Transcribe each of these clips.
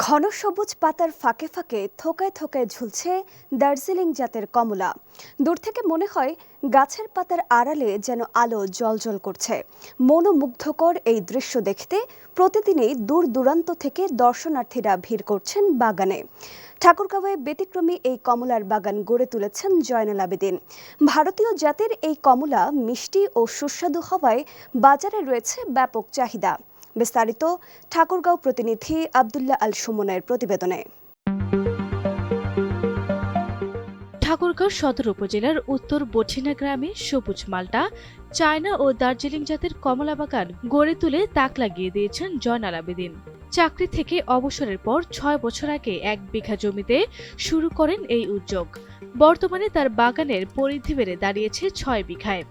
ঘন সবুজ পাতার ফাঁকে ফাঁকে থোকায় থোকায় ঝুলছে দার্জিলিং জাতের কমলা। দূর থেকে মনে হয় গাছের পাতার আড়ালে যেন আলো জ্বলজ্বল করছে। মনোমুগ্ধকর এই দৃশ্য দেখতে প্রতিদিনই দূর দূরান্ত থেকে দর্শনার্থীরা ভিড় করছেন বাগানে। ঠাকুরগাঁওয়ে ব্যতিক্রমী এই কমলার বাগান গড়ে তুলেছেন জয়নাল আবেদিন। ভারতীয় জাতের এই কমলা মিষ্টি ও সুস্বাদু হওয়ায় বাজারে রয়েছে ব্যাপক চাহিদা। বিস্তারিত ঠাকুরগাঁও প্রতিনিধি আব্দুল্লাহ আল সুমনের প্রতিবেদনে। ঠাকুরগাঁও সদর উপজেলার উত্তর বঠিনা গ্রামে সবুজ মাল্টা, চায়না ও দার্জিলিং জাতের কমলা বাগান গড়ে তুলে তাক লাগিয়ে দিয়েছেন জয়নাল আবেদিন। চাকরি থেকে অবসরের পর ৬ বছর আগে ১ বিঘা জমিতে শুরু করেন এই উদ্যোগ। বর্তমানে তার বাগানের পরিধি বেড়ে দাঁড়িয়েছে ৬ বিঘায়।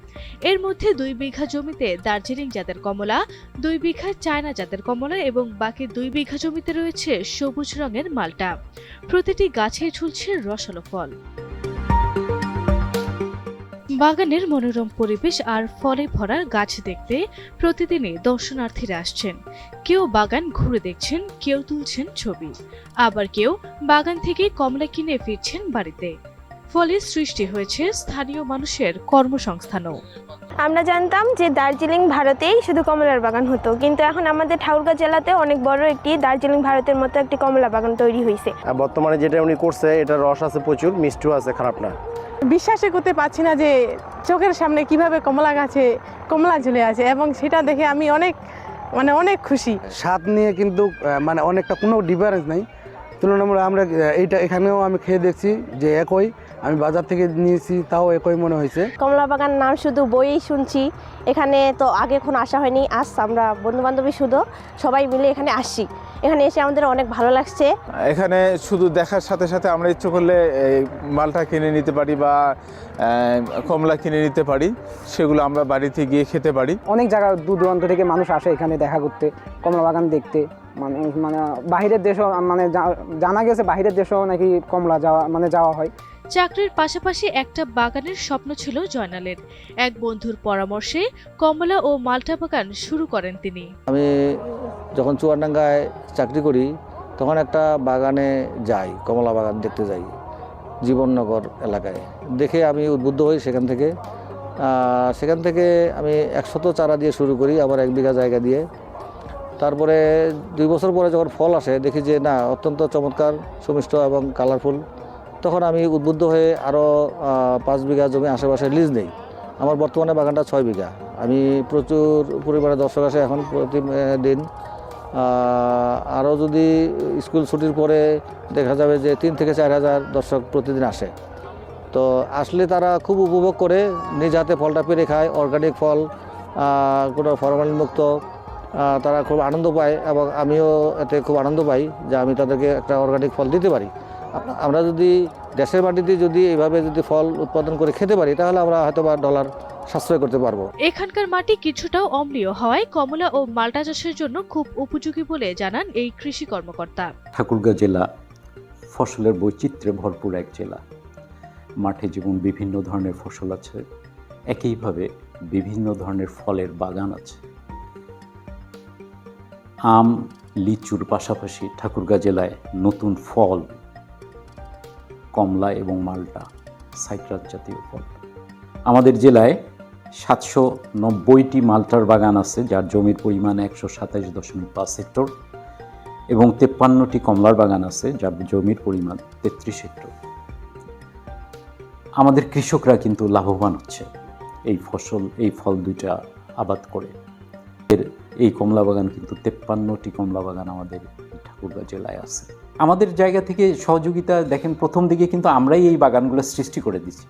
এর মধ্যে ২ বিঘা জমিতে দার্জিলিং জাতের কমলা, ২ বিঘা চায়না জাতের কমলা এবং বাকি ২ বিঘা জমিতে রয়েছে সবুজ রঙের মাল্টা। প্রতিটি গাছে ঝুলছে রসালো ফল। বাগানের মনোরম পরিবেশ আর ফলে ভরা গাছ দেখতে প্রতিদিনই দর্শনার্থীরা আসছেন। কেউ বাগান ঘুরে দেখছেন, কেউ তুলছেন ছবি, আবার কেউ বাগান থেকে কমলা কিনে ফিরছেন বাড়িতে। ফলে সৃষ্টি হয়েছে স্থানীয় মানুষের কর্মসংস্থানও। আমরা জানতাম যে দার্জিলিং ভারতেই শুধু কমলার বাগান হতো, কিন্তু এখন আমাদের ঠাকুরগাঁও জেলাতে অনেক বড় একটি দার্জিলিং ভারতের মতো একটি কমলা বাগান তৈরি হয়েছে। বর্তমানে যেটা উনি করছে এটা রস আছে প্রচুর, মিষ্টিও আছে, খারাপ না। বিশ্বাসই করতে পারছি না যে চোখের সামনে কিভাবে কমলা গাছে কমলা ঝুলে আছে, এবং সেটা দেখে আমি অনেক খুশি। স্বাদ নিয়ে কিন্তু অনেকটা কোনো ডিফারেন্স নেই তুলনামূলক। আমরা এইটা এখানেও আমি খেয়ে দেখছি যে একই, আমি বাজার থেকে নিয়েছি তাও একই মনে হয়েছে। কমলা বাগান নাম শুধু বইয়েই শুনছি, এখানে তো আগে এখন আসা হয়নি। আজ আমরা বন্ধুবান্ধবী শুধু সবাই মিলে এখানে আসছি। এখানে এসে আমাদের অনেক ভালো লাগছে। এখানে শুধু দেখার সাথে সাথে আমরা ইচ্ছে করলে মালটা কিনে নিতে পারি বা কমলা কিনে নিতে পারি, সেগুলো আমরা বাড়িতে গিয়ে খেতে পারি। অনেক জায়গা দূর দূরান্ত থেকে মানুষ আসে এখানে দেখা করতে, কমলা বাগান দেখতে। বাহিরের দেশেও জানা গেছে বাহিরের দেশেও নাকি কমলা যাওয়া হয়। চাকরির পাশাপাশি একটা বাগানের স্বপ্ন ছিল জয়নালের। এক বন্ধুর পরামর্শে কমলা ও মাল্টা বাগান শুরু করেন তিনি। আমি যখন চুয়াডাঙ্গায় চাকরি করি তখন একটা বাগানে যাই, কমলা বাগান দেখতে যাই জীবননগর এলাকায়। দেখে আমি উদ্বুদ্ধ হই। সেখান থেকে আমি ১০০ চারা দিয়ে শুরু করি, আবার ১ বিঘা জায়গা দিয়ে। তারপরে ২ বছর পরে যখন ফল আসে দেখি যে না, অত্যন্ত চমৎকার, সুমিষ্ট এবং কালারফুল। তখন আমি উদ্বুদ্ধ হয়ে আরও ৫ বিঘা জমি আশেপাশে লিজ নেই। আমার বর্তমানে বাগানটা ৬ বিঘা। আমি প্রচুর পরিমাণে দর্শক আসে এখন প্রতিদিন। আরও যদি স্কুল ছুটির পরে দেখা যাবে যে ৩ থেকে ৪ হাজার দর্শক প্রতিদিন আসে। তো আসলে তারা খুব উপভোগ করে নিজ হাতে ফলটা পেরে খায়, অর্গানিক ফল, কোনো ফরমালিন মুক্ত। তারা খুব আনন্দ পায় এবং আমিও এতে খুব আনন্দ পাই যে আমি তাদেরকে একটা অর্গানিক ফল দিতে পারি। আমরা যদি দেশের মাটিতে যদি এইভাবে যদি ফল উৎপাদন করে খেতে পারি তাহলে আমরা হয়তো বা ডলার সাশ্রয় করতে পারবো। এখানকার মাটি কিছুটাও অম্লীয় হওয়ায় কমলা ও মাল্টা চাষের জন্য খুব উপযোগী বলে জানান এই কৃষি কর্মকর্তা। ঠাকুরগাঁও জেলা ফসলের বৈচিত্র্যে ভরপুর এক জেলা। মাঠে যেমন বিভিন্ন ধরনের ফসল আছে, একইভাবে বিভিন্ন ধরনের ফলের বাগান আছে। আম, লিচুর পাশাপাশি ঠাকুরগাঁও জেলায় নতুন ফল কমলা এবং মাল্টা, সাইট্রাস জাতীয় ফল। আমাদের জেলায় ৭৯০টি মাল্টার বাগান আছে, যার জমির পরিমাণ ১২৭.৫ হেক্টর, এবং ৫৩টি কমলার বাগান আছে, যার জমির পরিমাণ ৩৩ হেক্টর। আমাদের কৃষকরা কিন্তু লাভবান হচ্ছে এই ফল দুইটা আবাদ করে। এই কমলা বাগান কিন্তু ৫৩টি কমলা বাগান আমাদের ঠাকুরগাঁও জেলায় আছে। আমাদের জায়গা থেকে সহযোগিতা দেখেন, প্রথম দিকে কিন্তু আমরাই এই বাগানগুলো সৃষ্টি করে দিয়েছি।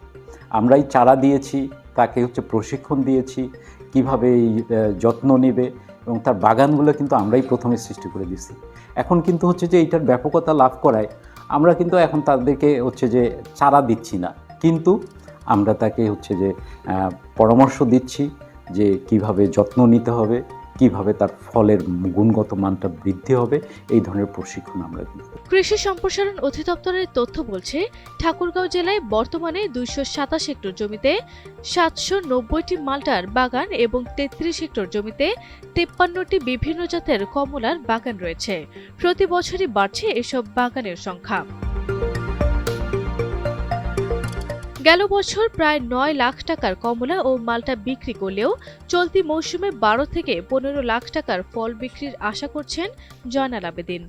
আমরাই চারা দিয়েছি, তাকে প্রশিক্ষণ দিয়েছি কিভাবে এই যত্ন নেবে, এবং তার বাগানগুলো কিন্তু আমরাই প্রথমে সৃষ্টি করে দিয়েছি। এখন কিন্তু যে এইটার ব্যাপকতা লাভ করায় আমরা কিন্তু এখন তাদেরকে যে চারা দিচ্ছি না, কিন্তু আমরা তাকে পরামর্শ দিচ্ছি যে কিভাবে যত্ন নিতে হবে কিভাবে তার ফলের গুণগত মানটা বৃদ্ধি হবে, এই ধরনের প্রশিক্ষণ আমরা দিই। কৃষি সম্প্রসারণ অধিদপ্তরের তথ্য বলছে, ঠাকুরগাঁও জেলায় বর্তমানে 227 হেক্টর জমিতে 790টি মাল্টার বাগান এবং 33 হেক্টর জমিতে 53টি বিভিন্ন জাতের কমলার বাগান রয়েছে। প্রতি বছরই বাড়ছে এসব বাগানের সংখ্যা। গেল বছর প্রায় 9 লাখ টাকার কমলা ও মাল্টা বিক্রি করলেও চলতি মৌসুমে 12 থেকে 15 লাখ টাকার ফল বিক্রির আশা করছেন জয়নাল আবেদিন।